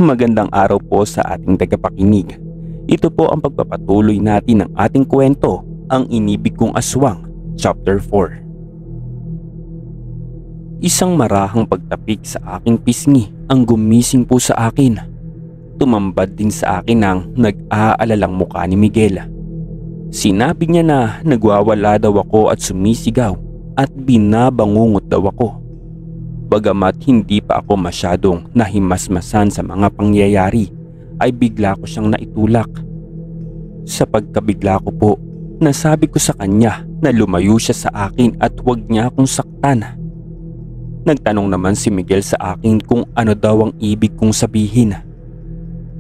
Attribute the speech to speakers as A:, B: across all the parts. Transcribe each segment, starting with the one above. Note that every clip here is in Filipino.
A: Magandang araw po sa ating tagapakinig. Ito po ang pagpapatuloy natin ng ating kwento, Ang Inibig Kong Aswang, Chapter 4. Isang marahang pagtapik sa aking pisngi ang gumising po sa akin. Tumambad din sa akin ang nag-aalalang mukha ni Miguel. Sinabi niya na nagwawala daw ako at sumisigaw at binabangungot daw ako. Bagamat hindi pa ako masyadong nahimasmasan sa mga pangyayari, ay bigla ko siyang naitulak. Sa pagkabigla ko po, nasabi ko sa kanya na lumayo siya sa akin at huwag niya akong saktan. Nagtanong naman si Miguel sa akin kung ano daw ang ibig kong sabihin.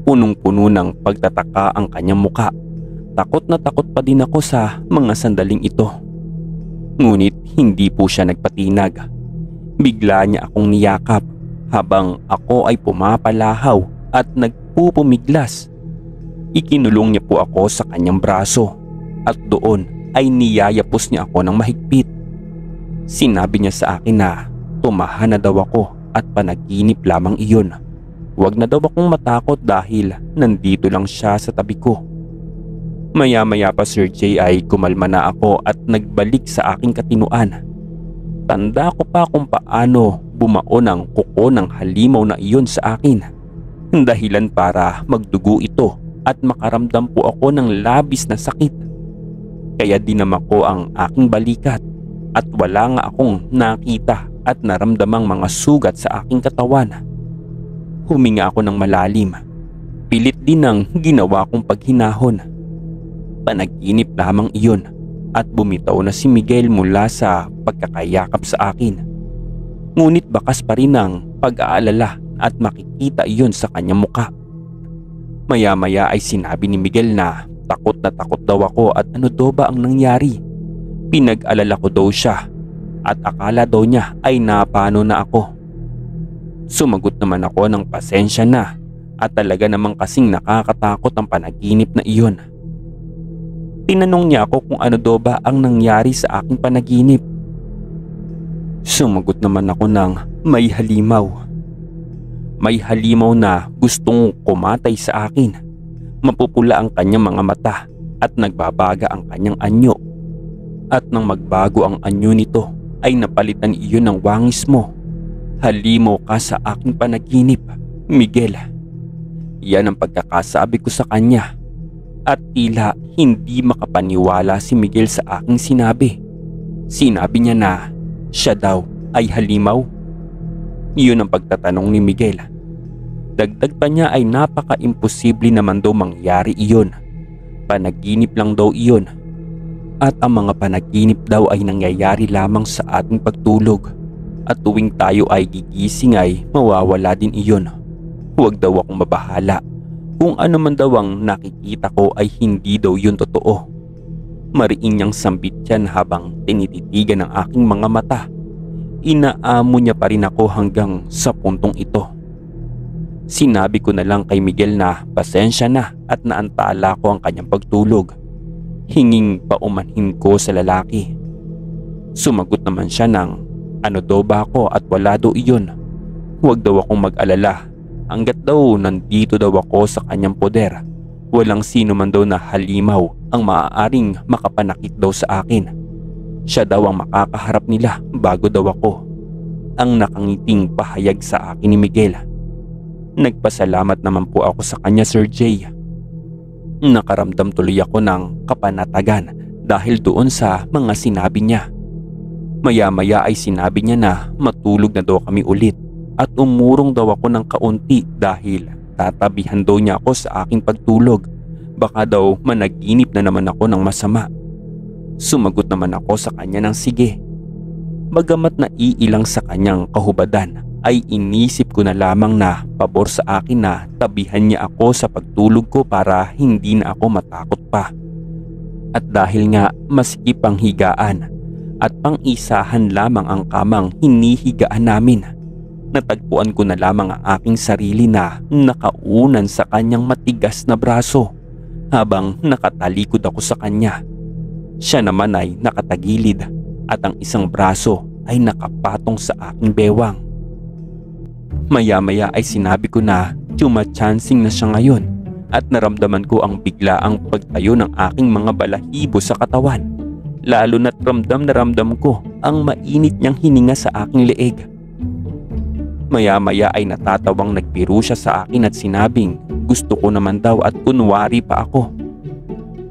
A: Punong-puno ng pagtataka ang kanyang muka. Takot na takot pa din ako sa mga sandaling ito. Ngunit hindi po siya nagpatinag. Bigla niya akong niyakap habang ako ay pumapalahaw at nagpupumiglas. Ikinulong niya po ako sa kanyang braso at doon ay niyayapos niya ako ng mahigpit. Sinabi niya sa akin na tumahan na daw ako at panaginip lamang iyon. Huwag na daw akong matakot dahil nandito lang siya sa tabi ko. Maya-maya pa Sir Jay ay kumalma na ako at nagbalik sa aking katinuan. Tanda ko pa kung paano bumaon ang kuko ng halimaw na iyon sa akin. Dahilan para magdugo ito at makaramdam po ako ng labis na sakit. Kaya dinama ko ang aking balikat at wala nga akong nakita at naramdamang mga sugat sa aking katawan. Huminga ako ng malalim. Pilit din ang ginawa kong paghinahon. Panaginip lamang iyon. At bumitaw na si Miguel mula sa pagkakayakap sa akin. Ngunit bakas pa rin ang pag-aalala at makikita iyon sa kanyang muka. Maya-maya ay sinabi ni Miguel na takot daw ako at ano daw ba ang nangyari. Pinag-alala ko daw siya at akala daw niya ay napano na ako. Sumagot naman ako ng pasensya na at talaga namang kasing nakakatakot ang panaginip na iyon. Tinanong niya ako kung ano daw ba ang nangyari sa aking panaginip. Sumagot naman ako ng may halimaw. May halimaw na gustong kumatay sa akin. Mapupula ang kanyang mga mata at nagbabaga ang kanyang anyo. At nang magbago ang anyo nito ay napalitan iyon ng wangis mo. Halimaw ka sa aking panaginip, Miguel. Yan ang pagkakasabi ko sa kanya. At tila hindi makapaniwala si Miguel sa aking sinabi. Sinabi niya na siya daw ay halimaw. Iyon ang pagtatanong ni Miguel. Dagdag pa niya ay napaka-imposible naman daw mangyari iyon. Panaginip lang daw iyon. At ang mga panaginip daw ay nangyayari lamang sa ating pagtulog. At tuwing tayo ay gigising ay mawawala din iyon. Huwag daw akong mabahala. Kung ano man daw ang nakikita ko ay hindi daw yun totoo. Mariin niyang sambit yan habang tinititigan ang aking mga mata. Inaamo niya pa rin ako hanggang sa puntong ito. Sinabi ko na lang kay Miguel na pasensya na at naantala ko ang kanyang pagtulog. Hinging paumanhin ko sa lalaki. Sumagot naman siya ng ano daw ba ako at wala daw iyon. Huwag daw akong mag-alala. Hanggat daw nandito daw ako sa kanyang poder, walang sino man daw na halimaw ang maaaring makapanakit daw sa akin. Siya daw ang makakaharap nila bago daw ako. Ang nakangiting pahayag sa akin ni Miguel. Nagpasalamat naman po ako sa kanya Sir Jay. Nakaramdam tuloy ako ng kapanatagan dahil doon sa mga sinabi niya. Maya-maya ay sinabi niya na matulog na daw kami ulit. At umurong daw ako ng kaunti dahil tatabihan daw niya ako sa aking pagtulog. Baka daw managinip na naman ako ng masama. Sumagot naman ako sa kanya ng sige. Bagamat naiilang sa kanyang kahubadan, ay inisip ko na lamang na pabor sa akin na tabihan niya ako sa pagtulog ko para hindi na ako matakot pa. At dahil nga masikip ang higaan at pang-isahan lamang ang kamang hinihigaan namin, natagpuan ko na lamang ang aking sarili na nakaunan sa kanyang matigas na braso habang nakatalikod ako sa kanya. Siya naman ay nakatagilid at ang isang braso ay nakapatong sa aking bewang. Maya-maya ay sinabi ko na tumachansing na siya ngayon at naramdaman ko ang biglaang pagtayo ng aking mga balahibo sa katawan. Lalo na't ramdam na ramdam ko ang mainit niyang hininga sa aking leeg. Maya-maya ay natatawang nagbiro siya sa akin at sinabing gusto ko naman daw at kunwari pa ako.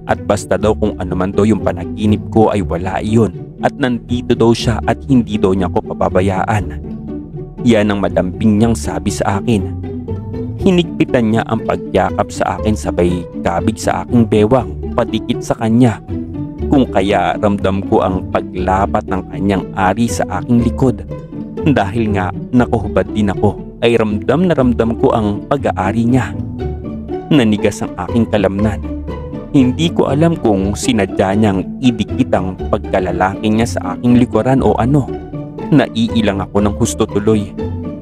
A: At basta daw kung ano man daw yung panaginip ko ay wala iyon at nandito daw siya at hindi daw niya ako pababayaan. Yan ang malambing niyang sabi sa akin. Hinigpitan niya ang pagyakap sa akin sabay kabig sa aking bewang padikit sa kanya. Kung kaya ramdam ko ang paglapat ng kanyang ari sa aking likod. Dahil nga nakuhubad din ako ay ramdam na ramdam ko ang pag-aari niya. Nanigas ang aking kalamnan. Hindi ko alam kung sinadya niyang idikit ang pagkalalaki niya sa aking likuran o ano. Naiilang ako ng husto tuloy.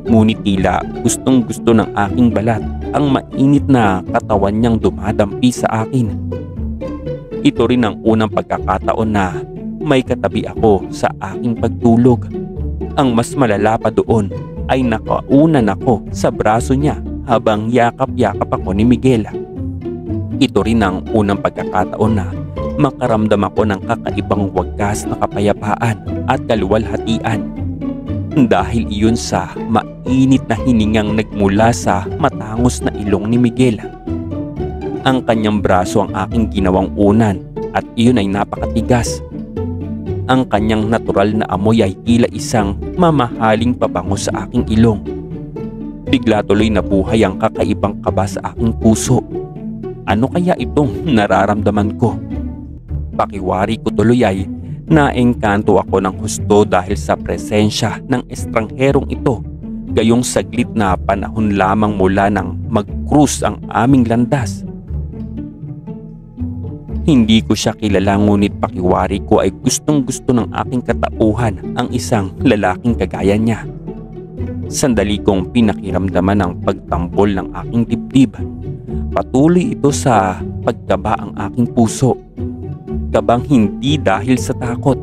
A: Ngunit tila gustong gusto ng aking balat ang mainit na katawan niyang dumadampi sa akin. Ito rin ang unang pagkakataon na may katabi ako sa aking pagtulog. Ang mas malala pa doon ay nakaunan ako sa braso niya habang yakap-yakap ako ni Miguel. Ito rin ang unang pagkakataon na makaramdam ako ng kakaibang wagas na kapayapaan at kaluwalhatian. Dahil iyon sa mainit na hiningang nagmula sa matangos na ilong ni Miguel. Ang kanyang braso ang aking ginawang unan at iyon ay napakatigas. Ang kanyang natural na amoy ay tila isang mamahaling pabango sa aking ilong. Bigla tuloy nabuhay ang kakaibang kaba sa aking puso. Ano kaya itong nararamdaman ko? Pakiwari ko tuloy ay naengkanto ako ng husto dahil sa presensya ng estrangherong ito. Gayong saglit na panahon lamang mula nang mag-cruise ang aming landas. Hindi ko siya kilala ngunit pakiwari ko ay gustong gusto ng aking katauhan ang isang lalaking kagaya niya. Sandali kong pinakiramdaman ang pagtambol ng aking dibdib. Patuloy ito sa pagkaba ang aking puso. Kabang hindi dahil sa takot,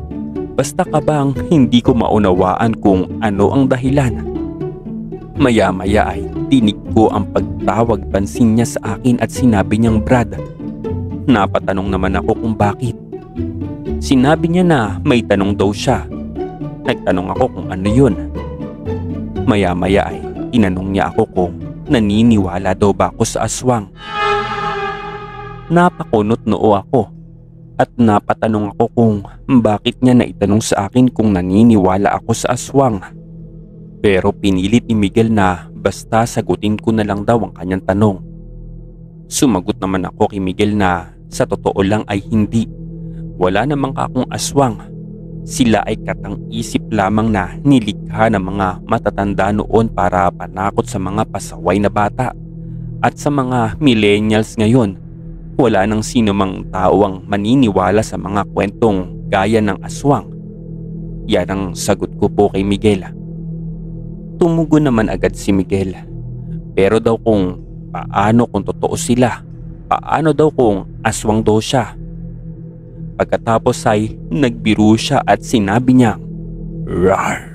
A: basta kabang hindi ko maunawaan kung ano ang dahilan. Maya-maya ay dinig ko ang pagtawag pansin niya sa akin at sinabi niyang Brad. Napatanong naman ako kung bakit. Sinabi niya na may tanong daw siya. Nagtanong ako kung ano yun. Maya-maya ay tinanong niya ako kung naniniwala daw ba ako sa aswang. Napakunot noo ako at napatanong ako kung bakit niya naitanong sa akin kung naniniwala ako sa aswang. Pero pinilit ni Miguel na basta sagutin ko na lang daw ang kanyang tanong. Sumagot naman ako kay Miguel na sa totoo lang ay hindi. Wala namang akong aswang. Sila ay katang-isip lamang na nilikha ng mga matatanda noon para panakot sa mga pasaway na bata. At sa mga millennials ngayon, wala nang sino mang tao ang maniniwala sa mga kwentong gaya ng aswang. Yan ang sagot ko po kay Miguel. Tumugon naman agad si Miguel. Pero daw kung paano kung totoo sila? Paano daw kung aswang daw siya? Pagkatapos ay nagbiro siya at sinabi niya, "Rar!"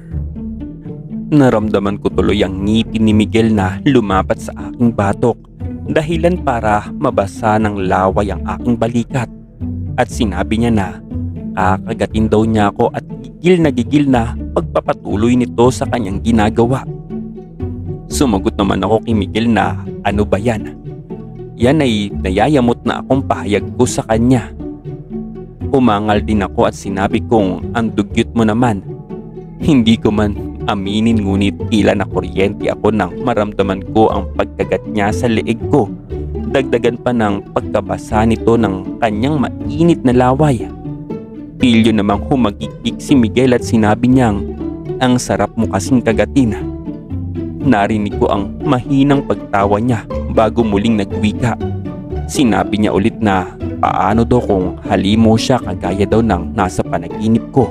A: Naramdaman ko tuloy ang ngipin ni Miguel na lumapat sa aking batok, dahilan para mabasa ng laway ang aking balikat. At sinabi niya na kakagatin daw niya ako at gigil na pagpapatuloy nito sa kanyang ginagawa. Sumagot naman ako kay Miguel na ano ba yan? Yan ay nayayamot na akong pahayag ko sa kanya. Umangal din ako at sinabi kong ang dugyot mo naman. Hindi ko man aminin ngunit tila na kuryente ako nang maramdaman ko ang pagkagat niya sa leeg ko. Dagdagan pa ng pagkabasa nito ng kanyang mainit na laway. Pilyo namang humagigik si Miguel at sinabi niyang ang sarap mo kasing kagatin. Narinig ko ang mahinang pagtawa niya bago muling nagwika. Sinabi niya ulit na paano daw kung halimo siya kagaya daw ng nasa panaginip ko.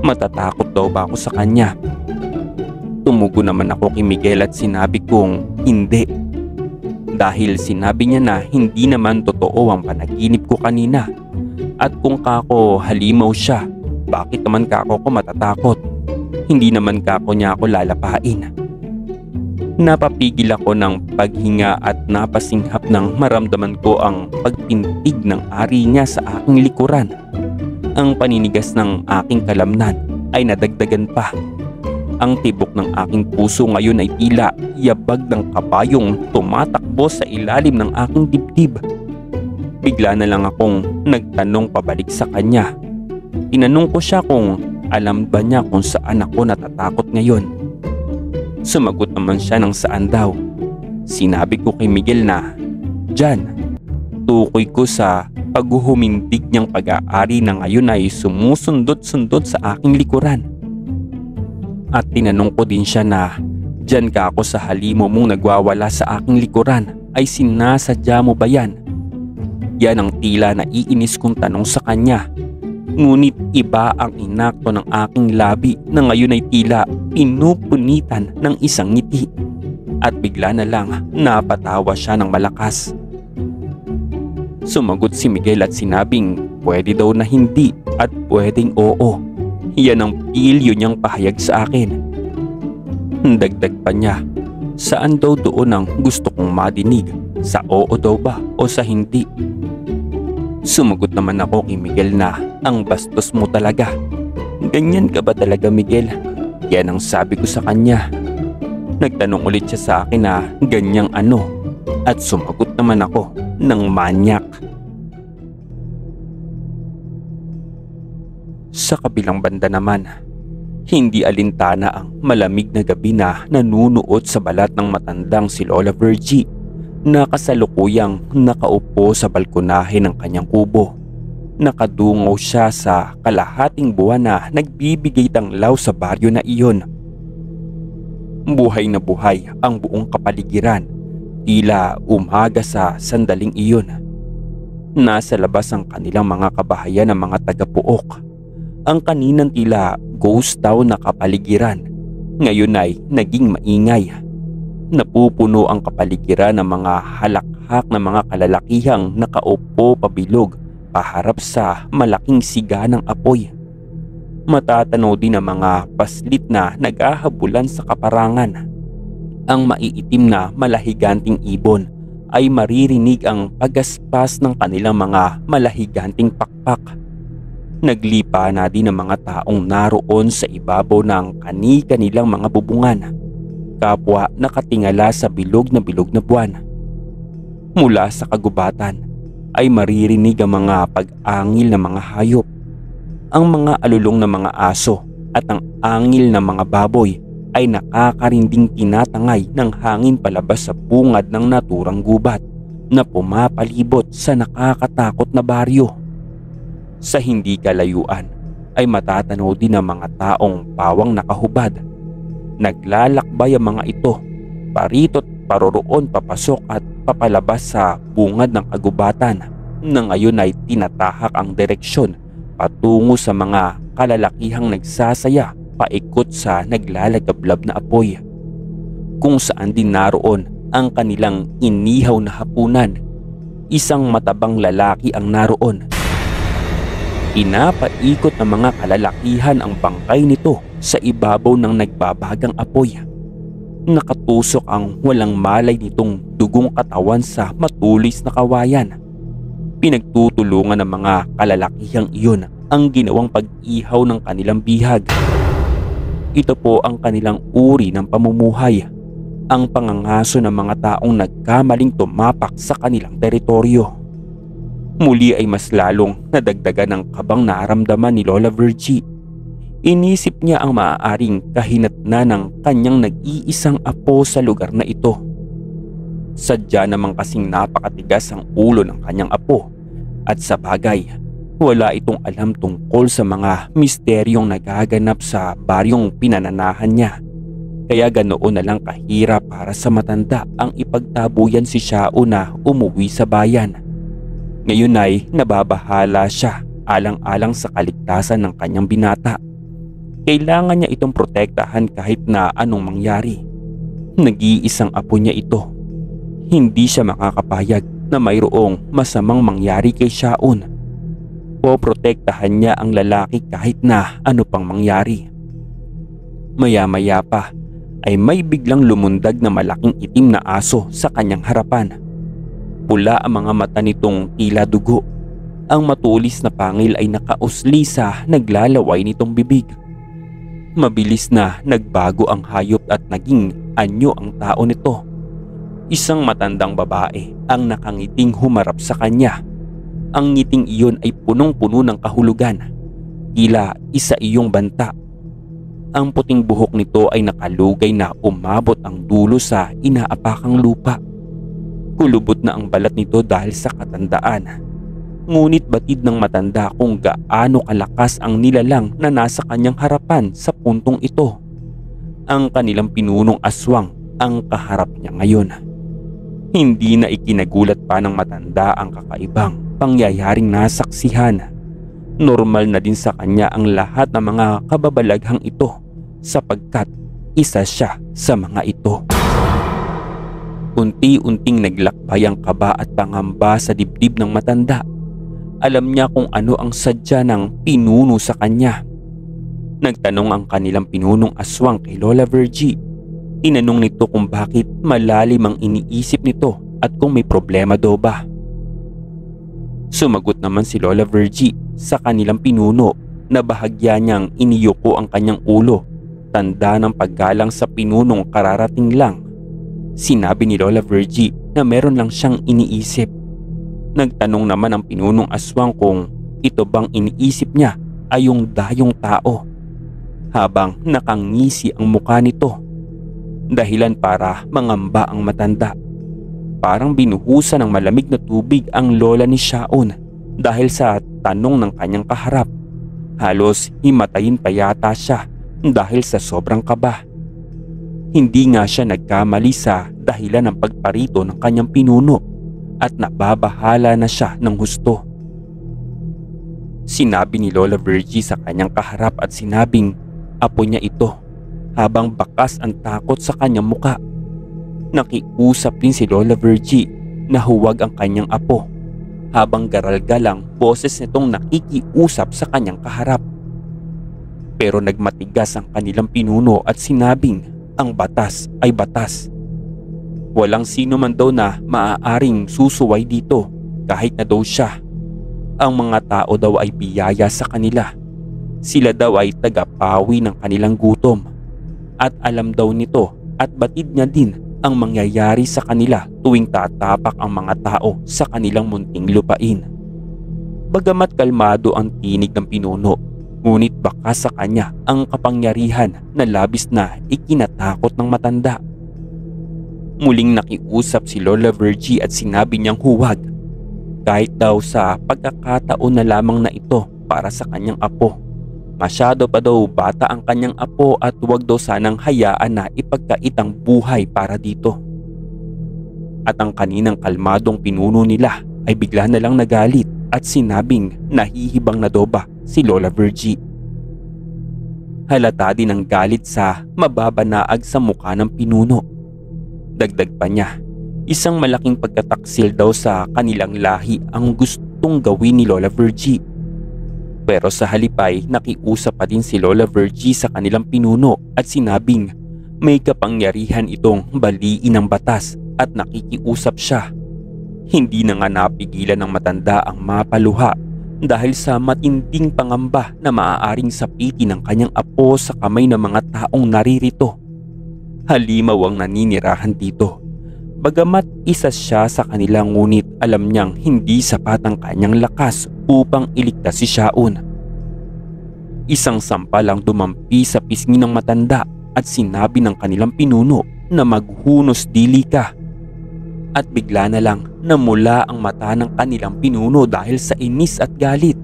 A: Matatakot daw ba ako sa kanya? Tumugo naman ako kay Miguel at sinabi kong hindi. Dahil sinabi niya na hindi naman totoo ang panaginip ko kanina. At kung kako halimaw siya, bakit naman kako ko matatakot? Hindi naman kako niya ako lalapain. Napapigil ako ng paghinga at napasinghap nang maramdaman ko ang pagpintig ng ari niya sa aking likuran. Ang paninigas ng aking kalamnan ay nadagdagan pa. Ang tibok ng aking puso ngayon ay tila yabag ng kabayong tumatakbo sa ilalim ng aking dibdib. Bigla na lang akong nagtanong pabalik sa kanya. Tinanong ko siya kung alam ba niya kung saan ako natatakot ngayon. Sumagot naman siya ng saan daw. Sinabi ko kay Miguel na, "Diyan." Tukoy ko sa paghuhumindig niyang pag-aari na ngayon ay sumusundot-sundot sa aking likuran. At tinanong ko din siya na, "Diyan ka ako sa halimo mong nagwawala sa aking likuran, ay sinasadya mo ba yan?" Yan ang tila naiinis kong tanong sa kanya. Ngunit iba ang inakto ng aking labi na ngayon ay tila pinupunitan ng isang ngiti. At bigla na lang napatawa siya ng malakas. Sumagot si Miguel at sinabing pwede daw na hindi at pwedeng oo. Yan ang pilyo niyang pahayag sa akin. Dagdag pa niya, saan daw doon ang gusto kong madinig? Sa oo daw ba o sa hindi? Sumagot naman ako kay Miguel na ang bastos mo talaga. Ganyan ka ba talaga, Miguel? Yan ang sabi ko sa kanya. Nagtanong ulit siya sa akin na ganyang ano at sumagot naman ako ng manyak. Sa kabilang banda naman, hindi alintana ang malamig na gabi na nanunuot sa balat ng matandang si Lola Virgie na kasalukuyang nakaupo sa balkonahe ng kanyang kubo. Nakadungaw siya sa kalahating buwan na nagbibigay tanglaw sa baryo na iyon. Buhay na buhay ang buong kapaligiran, tila umaga sa sandaling iyon. Nasa labas ang kanilang mga kabahayan ng mga taga-puok. Ang kaninang tila ghost town na kapaligiran, ngayon ay naging maingay. Napupuno ang kapaligiran ng mga halakhak na mga kalalakihang nakaupo pabilog paharap sa malaking siga ng apoy. Matatanaw din ang mga paslit na naghahabulan sa kaparangan. Ang maiitim na malahiganting ibon ay maririnig ang pagaspas ng kanilang mga malahiganting pakpak. Naglipa na din ang mga taong naroon sa ibabaw ng kani-kanilang mga bubungan, kapwa nakatingala sa bilog na buwan. Mula sa kagubatan ay maririnig ang mga pag-angil ng mga hayop, ang mga alulong ng mga aso at ang angil ng mga baboy ay nakakarinding tinatangay ng hangin palabas sa bungad ng naturang gubat na pumapalibot sa nakakatakot na baryo. Sa hindi kalayuan ay matatanaw din ang mga taong pawang nakahubad. Naglalakbay ang mga ito, paritot paroroon papasok at papalabas sa bungad ng kagubatan na ngayon ay tinatahak ang direksyon patungo sa mga kalalakihang nagsasaya paikot sa naglalagablab na apoy. Kung saan din naroon ang kanilang inihaw na hapunan, isang matabang lalaki ang naroon. Inapaikot ng mga kalalakihan ang bangkay nito sa ibabaw ng nagbabagang apoy. Nakatusok ang walang malay nitong dugong katawan sa matulis na kawayan. Pinagtutulungan ng mga kalalakihang iyon ang ginawang pag-ihaw ng kanilang bihag. Ito po ang kanilang uri ng pamumuhay, ang pangangaso ng mga taong nagkamaling tumapak sa kanilang teritoryo. Muli ay mas lalong nadagdagan ng kabang naramdaman ni Lola Virgie. Inisip niya ang maaaring kahinatnan ng kanyang nag-iisang apo sa lugar na ito. Sadya namang kasing napakatigas ang ulo ng kanyang apo at sa bagay, wala itong alam tungkol sa mga misteryong nagaganap sa baryong pinananahan niya. Kaya ganoon na lang kahirap para sa matanda ang ipagtabuyan si Xiao na umuwi sa bayan. Ngayon ay nababahala siya alang-alang sa kaligtasan ng kanyang binata. Kailangan niya itong protektahan kahit na anong mangyari. Nag-iisang apo niya ito. Hindi siya makakapayag na mayroong masamang mangyari kay Xiaon. Poprotektahan niya ang lalaki kahit na ano pang mangyari. Maya-maya pa ay may biglang lumundag na malaking itim na aso sa kanyang harapan. Pula ang mga mata nitong tila dugo. Ang matulis na pangil ay nakausli sa naglalaway nitong bibig. Mabilis na nagbago ang hayop at naging anyo ang tao nito. Isang matandang babae ang nakangiting humarap sa kanya. Ang ngiting iyon ay punong-puno ng kahulugan. Tila isa iyong banta. Ang puting buhok nito ay nakalugay na umabot ang dulo sa inaapakang lupa. Kulubot na ang balat nito dahil sa katandaan. Ngunit batid ng matanda kung gaano kalakas ang nilalang na nasa kanyang harapan sa puntong ito. Ang kanilang pinunong aswang ang kaharap niya ngayon. Hindi na ikinagulat pa ng matanda ang kakaibang pangyayaring nasaksihan. Normal na din sa kanya ang lahat ng mga kababalaghang ito sapagkat isa siya sa mga ito. Unti-unting naglakbay ang kaba at pangamba sa dibdib ng matanda. Alam niya kung ano ang sadya ng pinuno sa kanya. Nagtanong ang kanilang pinunong aswang kay Lola Virgie. Tinanong nito kung bakit malalim ang iniisip nito at kung may problema daw ba. Sumagot naman si Lola Virgie sa kanilang pinuno na bahagya niyang iniyuko ang kanyang ulo, tanda ng paggalang sa pinunong kararating lang. Sinabi ni Lola Virgie na meron lang siyang iniisip. Nagtanong naman ang pinunong aswang kung ito bang iniisip niya ay yung dayong tao, habang nakangisi ang mukha nito. Dahilan para mangamba ang matanda. Parang binuhusan ng malamig na tubig ang lola ni Shaun dahil sa tanong ng kanyang kaharap. Halos himatayin pa yata siya dahil sa sobrang kaba. Hindi nga siya nagkamali sa dahilan ng pagparito ng kanyang pinuno at nababahala na siya ng husto. Sinabi ni Lola Virgie sa kanyang kaharap at sinabing apo niya ito habang bakas ang takot sa kanyang muka. Nakiusap din si Lola Virgie na huwag ang kanyang apo habang garalgal ang boses nitong nakikiusap sa kanyang kaharap. Pero nagmatigas ang kanilang pinuno at sinabing ang batas ay batas. Walang sino man daw na maaaring susuway dito kahit na daw siya. Ang mga tao daw ay biyaya sa kanila. Sila daw ay tagapawi ng kanilang gutom. At alam daw nito at batid niya din ang mangyayari sa kanila tuwing tatapak ang mga tao sa kanilang munting lupain. Bagamat kalmado ang tinig ng pinuno, ngunit baka sa kanya ang kapangyarihan na labis na ikinatakot ng matanda. Muling nakiusap si Lola Virgie at sinabi niyang huwag. Kahit daw sa pagkakataon na lamang na ito para sa kanyang apo. Masyado pa daw bata ang kanyang apo at huwag daw sanang hayaan na ipagkait ang buhay para dito. At ang kaninang kalmadong pinuno nila ay bigla na lang nagalit at sinabing nahihibang na daw ba si Lola Virgie. Halata din ang galit sa mababanaag sa mukha ng pinuno. Dagdag pa niya, isang malaking pagkataksil daw sa kanilang lahi ang gustong gawin ni Lola Virgie. Pero sa halipay nakiusap pa din si Lola Virgie sa kanilang pinuno at sinabing may kapangyarihan itong baliin ang batas at nakikiusap siya. Hindi na nga napigilan ng matanda ang mapaluha dahil sa matinding pangamba na maaaring sapitin ng kanyang apo sa kamay ng mga taong naririto. Halimaw ang naninirahan dito. Bagamat isa siya sa kanila ngunit alam niyang hindi sapat ang kanyang lakas upang iligtas si Shaun. Isang sampal ang dumampi sa pisngi ng matanda at sinabi ng kanilang pinuno na maghunos dili ka. At bigla na lang namula ang mata ng kanilang pinuno dahil sa inis at galit.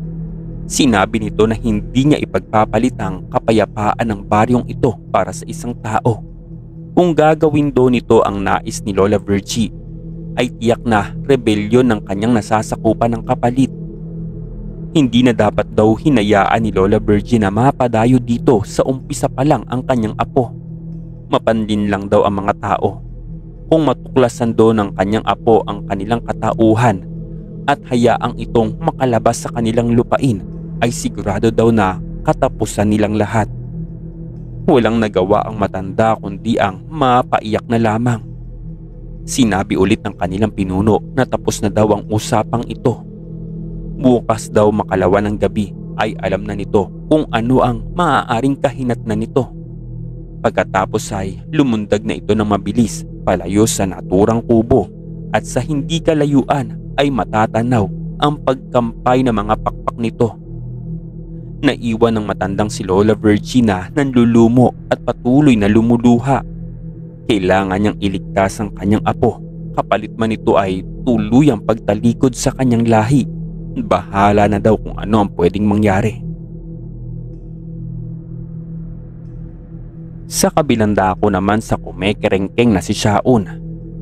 A: Sinabi nito na hindi niya ipagpapalit ang kapayapaan ng baryong ito para sa isang tao. Kung gagawin daw nito ang nais ni Lola Virgie, ay tiyak na rebelyon ng kanyang nasasakupan ng kapalit. Hindi na dapat daw hinayaan ni Lola Virgie na mapadayo dito sa umpisa pa lang ang kanyang apo. Mapanlin lang daw ang mga tao. Kung matuklasan daw ng kanyang apo ang kanilang katauhan at hayaang itong makalabas sa kanilang lupain, ay sigurado daw na katapusan nilang lahat. walang nagawa ang matanda kundi ang mapaiyak na lamang. Sinabi ulit ng kanilang pinuno na tapos na daw ang usapang ito. Bukas daw makalawa ng gabi ay alam na nito kung ano ang maaaring kahinatnan nito. Pagkatapos ay lumundag na ito ng mabilis palayo sa naturang kubo at sa hindi kalayuan ay matatanaw ang pagkampay ng mga pakpak nito. Naiwan ng matandang si Lola Virginia nanlulumo at patuloy na lumuluha. Kailangan niyang iligtas ang kanyang apo, kapalit man ito ay tuluyang pagtalikod sa kanyang lahi. Bahala na daw kung ano ang pwedeng mangyari. Sa kabilang dako naman sa kumekerengkeng na si Shaun,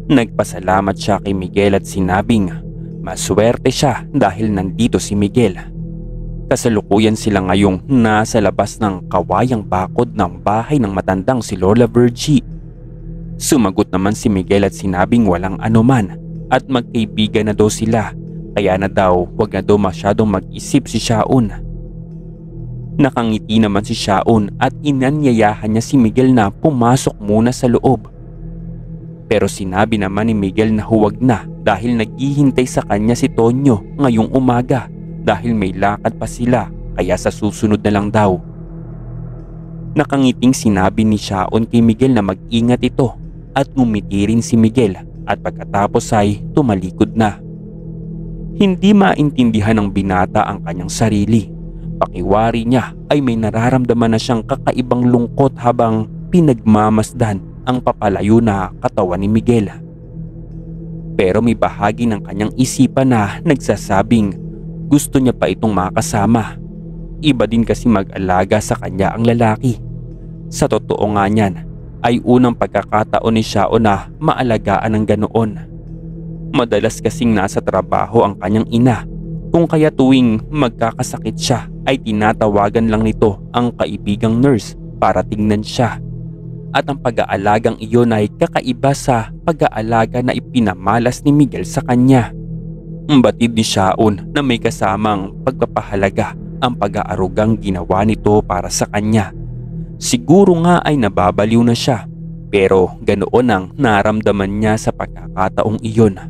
A: nagpasalamat siya kay Miguel at sinabing maswerte siya dahil nandito si Miguel. Kasalukuyan sila ngayong nasa labas ng kawayang bakod ng bahay ng matandang si Lola Virgie. Sumagot naman si Miguel at sinabing walang anuman at magkaibigan na daw sila, kaya na daw wag na daw masyadong mag-isip si Shaun. Nakangiti naman si Shaun at inanyayahan niya si Miguel na pumasok muna sa loob. Pero sinabi naman ni Miguel na huwag na dahil naghihintay sa kanya si Tonyo ngayong umaga dahil may lakad pa sila, kaya sa susunod na lang daw. Nakangiting sinabi ni Shaun kay Miguel na mag-ingat ito at ngumiti rin si Miguel at pagkatapos ay tumalikod na. Hindi maintindihan ng binata ang kanyang sarili. Pakiwari niya ay may nararamdaman na siyang kakaibang lungkot habang pinagmamasdan ang papalayo na katawan ni Miguel. Pero may bahagi ng kanyang isipan na nagsasabing gusto niya pa itong makasama. Iba din kasi mag-alaga sa kanya ang lalaki. Sa totoo nga niyan ay unang pagkakataon ni Shaun na maalagaan ng ganoon. Madalas kasing nasa trabaho ang kanyang ina, kung kaya tuwing magkakasakit siya ay tinatawagan lang nito ang kaibigang nurse para tingnan siya. At ang pag-aalagang iyon ay kakaiba sa pag-aalaga na ipinamalas ni Miguel sa kanya. Batid ni Shaun na may kasamang pagpapahalaga ang pag-aarugang ginawa nito para sa kanya. Siguro nga ay nababaliw na siya, pero ganoon ang naramdaman niya sa pagkakataong iyon.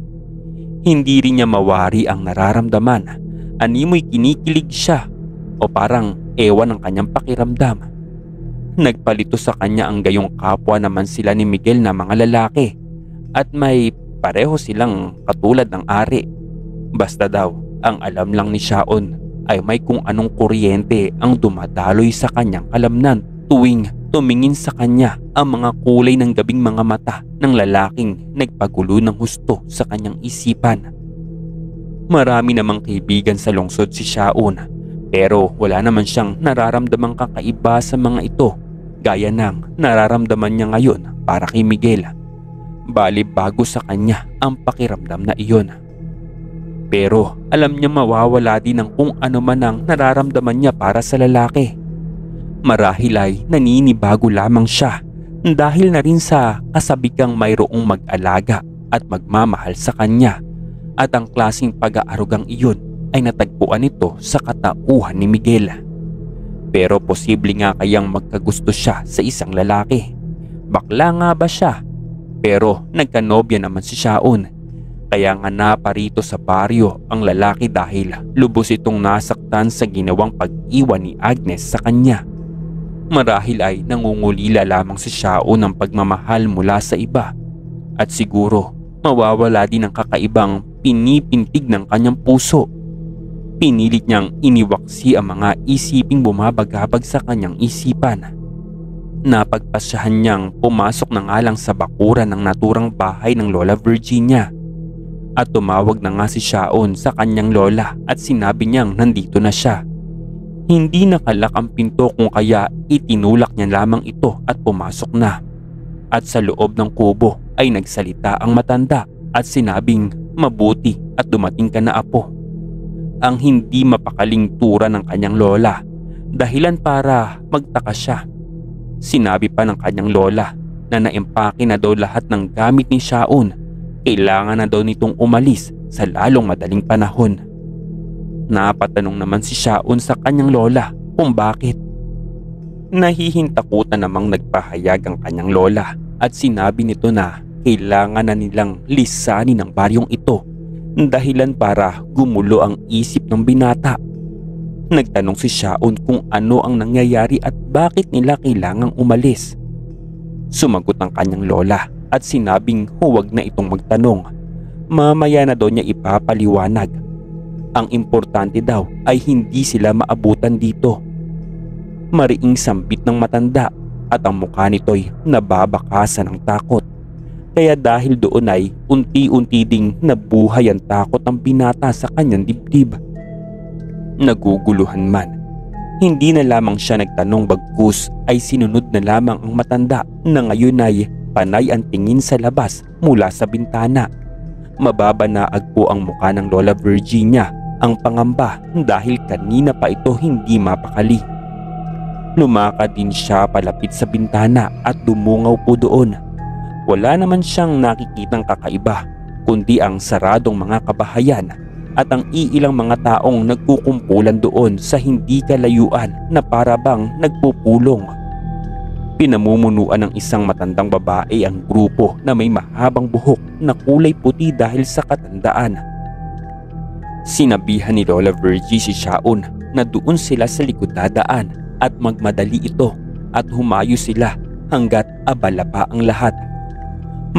A: Hindi rin niya mawari ang nararamdaman. Animoy kinikilig siya o parang ewan ang kanyang pakiramdam. Nagpalito sa kanya ang gayong kapwa naman sila ni Miguel na mga lalaki at may pareho silang katulad ng ari. Basta daw ang alam lang ni Shaun ay may kung anong kuryente ang dumadaloy sa kanyang kalamnan tuwing tumingin sa kanya ang mga kulay ng gabing mga mata ng lalaking nagpagulo ng husto sa kanyang isipan. Marami namang kaibigan sa lungsod si Shaun, pero wala naman siyang nararamdamang kakaiba sa mga ito gaya ng nararamdaman niya ngayon para kay Miguel. Bali bago sa kanya ang pakiramdam na iyon. Pero alam niya mawawala din ng kung ano man ang nararamdaman niya para sa lalaki. Marahil ay naninibago lamang siya dahil na rin sa kasabikang mayroong mag-alaga at magmamahal sa kanya, at ang klaseng pag-aarugang iyon ay natagpuan nito sa katauhan ni Miguel. Pero posible nga kayang magkagusto siya sa isang lalaki. Bakla nga ba siya? Pero nagkanobya naman si Shaun. Kaya nga naparito sa baryo ang lalaki dahil lubos itong nasaktan sa ginawang pag-iwan ni Agnes sa kanya. Marahil ay nangungulila lamang si Shaun ng pagmamahal mula sa iba, at siguro mawawala din ang kakaibang pinipintig ng kanyang puso. Pinilit niyang iniwaksi ang mga isiping bumabagabag sa kanyang isipan. Napagpasyahan niyang pumasok na nga lang sa bakuran ng naturang bahay ng Lola Virginia. At tumawag na nga si Shaun sa kanyang lola at sinabi niyang nandito na siya. Hindi nakalak ang pinto kung kaya itinulak niya lamang ito at pumasok na. At sa loob ng kubo ay nagsalita ang matanda at sinabing mabuti at dumating ka na apo. Ang hindi mapakaling tura ng kanyang lola, dahilan para magtaka siya. Sinabi pa ng kanyang lola na naimpake na daw lahat ng gamit ni Shaun. Kailangan na daw nitong umalis sa lalong madaling panahon. Napatanong naman si Shaun sa kanyang lola kung bakit. Nahihintakutan namang nagpahayag ang kanyang lola at sinabi nito na kailangan na nilang lisanin ang baryong ito, dahilan para gumulo ang isip ng binata. Nagtanong si Shaun kung ano ang nangyayari at bakit nila kailangang umalis. Sumagot ang kanyang lola at sinabing huwag na itong magtanong. Mamaya na daw niya ipapaliwanag. Ang importante daw ay hindi sila maabutan dito. Mariing sambit ng matanda at ang mukha nito'y nababakasan ng takot. Kaya dahil doon ay unti-unti ding nabuhay ang takot ng binata sa kanyang dibdib. Naguguluhan man, hindi na lamang siya nagtanong bagkus ay sinunod na lamang ang matanda na ngayon ay panay ang tingin sa labas mula sa bintana. Mababanaag po ang mukha ng Lola Virginia, ang pangamba dahil kanina pa ito hindi mapakali. Lumakad din siya palapit sa bintana at dumungaw po doon. Wala naman siyang nakikitang kakaiba kundi ang saradong mga kabahayan at ang iilang mga taong nagkukumpulan doon sa hindi kalayuan na para bang nagpupulong. Pinamumunuan ng isang matandang babae ang grupo na may mahabang buhok na kulay puti dahil sa katandaan. Sinabihan ni Lola Virgie si Shaun na doon sila sa likod dadaan at magmadali ito at humayo sila hanggat abala pa ang lahat.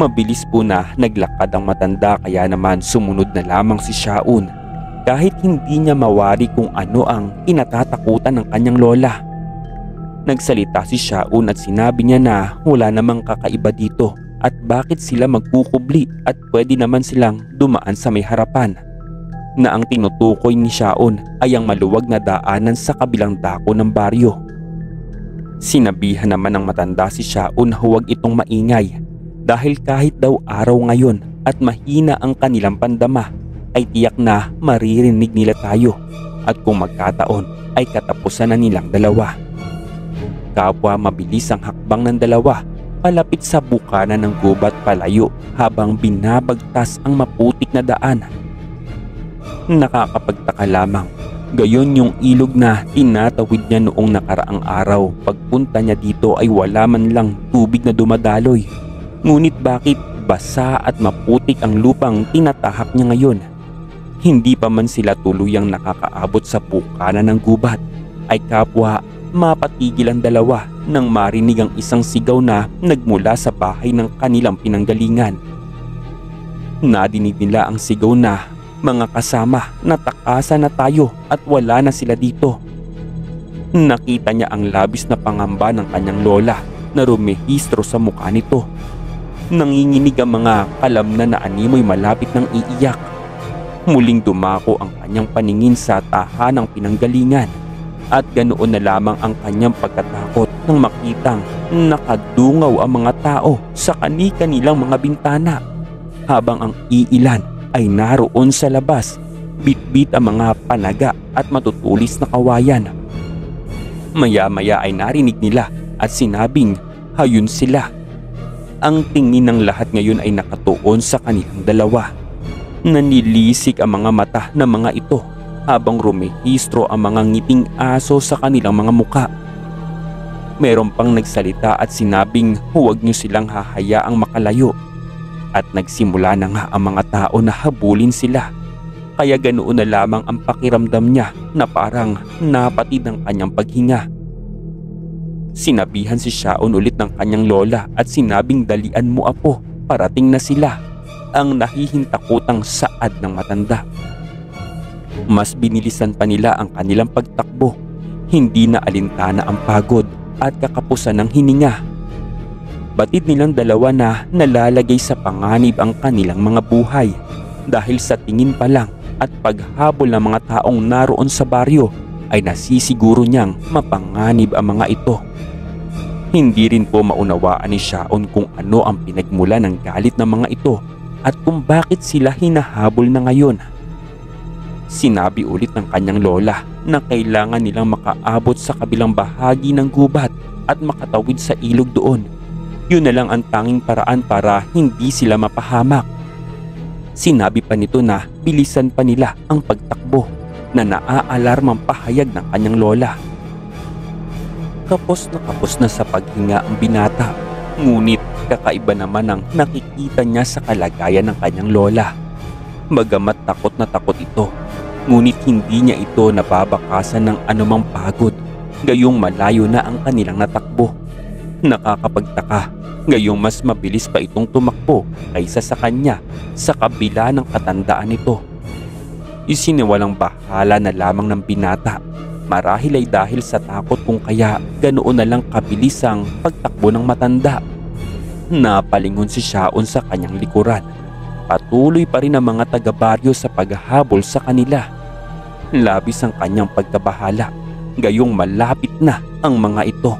A: Mabilis po na naglakad ang matanda kaya naman sumunod na lamang si Shaun kahit hindi niya mawari kung ano ang kinatatakutan ng kanyang lola. Nagsalita si Shaun at sinabi niya na wala namang kakaiba dito at bakit sila magkukubli at pwede naman silang dumaan sa may harapan. Na ang tinutukoy ni Shaun ay ang maluwag na daanan sa kabilang dako ng baryo. Sinabihan naman ng matanda si Shaun na huwag itong maingay dahil kahit daw araw ngayon at mahina ang kanilang pandama ay tiyak na maririnig nila tayo at kung magkataon ay katapusan na nilang dalawa. Kapwa mabilis ang hakbang ng dalawa palapit sa bukana ng gubat palayo habang binabagtas ang maputik na daan. Nakakapagtaka lamang, gayon yung ilog na tinatawid niya noong nakaraang araw. Pagpunta niya dito ay wala man lang tubig na dumadaloy. Ngunit bakit basa at maputik ang lupang tinatahak niya ngayon? Hindi pa man sila tuluyang nakakaabot sa bukana ng gubat ay kapwa mapatigil ang dalawa nang marinig ang isang sigaw na nagmula sa bahay ng kanilang pinanggalingan. Nadinig nila ang sigaw na, "Mga kasama, natakasan na tayo at wala na sila dito." Nakita niya ang labis na pangamba ng kanyang lola na rumehistro sa mukha nito. Nanginginig ang mga kalamnan na animoy malapit ng iiyak. Muling dumako ang kanyang paningin sa tahanang pinanggalingan at ganoon na lamang ang kanyang pagkatakot nang makitang nakadungaw ang mga tao sa kani-kanilang mga bintana habang ang iilan ay naroon sa labas, bitbit ang mga panaga at matutulis na kawayan. Maya-maya ay narinig nila at sinabing hayun sila. Ang tingin ng lahat ngayon ay nakatuon sa kanilang dalawa. Nanilisik ang mga mata ng mga ito habang rumehistro ang mga ngiting aso sa kanilang mga muka. Meron pang nagsalita at sinabing huwag niyo silang hahayaang makalayo. At nagsimula na nga ang mga tao na habulin sila. Kaya ganoon na lamang ang pakiramdam niya na parang napatid ang kanyang paghinga. Sinabihan si Shaun ulit ng kanyang lola at sinabing dalian mo apo, parating na sila. Ang nahihintakutang saad ng matanda. Mas binilisan pa nila ang kanilang pagtakbo. Hindi na alintana ang pagod at kakapusan ng hininga. Batid nilang dalawa na nalalagay sa panganib ang kanilang mga buhay dahil sa tingin pa lang at paghabol ng mga taong naroon sa baryo ay nasisiguro niyang mapanganib ang mga ito. Hindi rin po maunawaan ni Shaun kung ano ang pinagmula ng galit ng mga ito at kung bakit sila hinahabol na ngayon. Sinabi ulit ng kanyang lola na kailangan nilang makaabot sa kabilang bahagi ng gubat at makatawid sa ilog doon. Yun na lang ang tanging paraan para hindi sila mapahamak. Sinabi pa nito na bilisan pa nila ang pagtakbo na naaalarmang pahayag ng kanyang lola. Kapos na sa paghinga ang binata. Ngunit kakaiba naman ang nakikita niya sa kalagayan ng kanyang lola. Bagamat takot na takot ito, ngunit hindi niya ito nababakasan ng anumang pagod, gayong malayo na ang kanilang natakbo. Nakakapagtaka, gayong mas mabilis pa itong tumakbo kaysa sa kanya sa kabila ng katandaan nito. Isiniwalang bahala na lamang ng binata, marahil ay dahil sa takot kung kaya ganoon na lang kabilis ang pagtakbo ng matanda. Napalingon si Shaon sa kanyang likuran. Patuloy pa rin ang mga taga-baryo sa paghahabol sa kanila. Labis ang kanyang pagkabahala, gayong malapit na ang mga ito.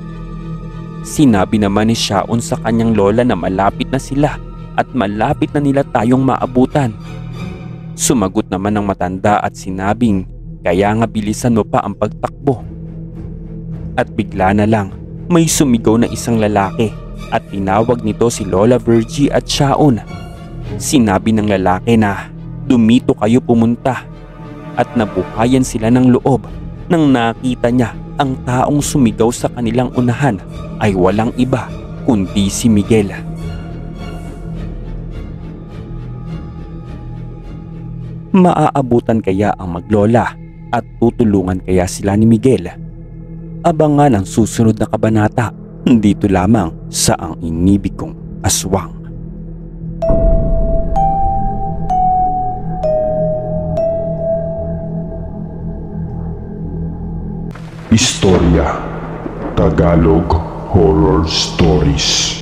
A: Sinabi naman ni Shaon sa kanyang lola na malapit na sila at malapit na nila tayong maabutan. Sumagot naman ang matanda at sinabing kaya nga bilisan mo pa ang pagtakbo. At bigla na lang may sumigaw na isang lalaki at tinawag nito si Lola Virgie at Shaon. Sinabi ng lalaki na dumito kayo pumunta at nabuhayan sila ng loob nang nakita niya ang taong sumigaw sa kanilang unahan ay walang iba kundi si Miguel. Maaabutan kaya ang maglola at tutulungan kaya sila ni Miguel? Abangan ang susunod na kabanata dito lamang sa Ang Inibig Kong Aswang.
B: Istorya Tagalog Horror Stories.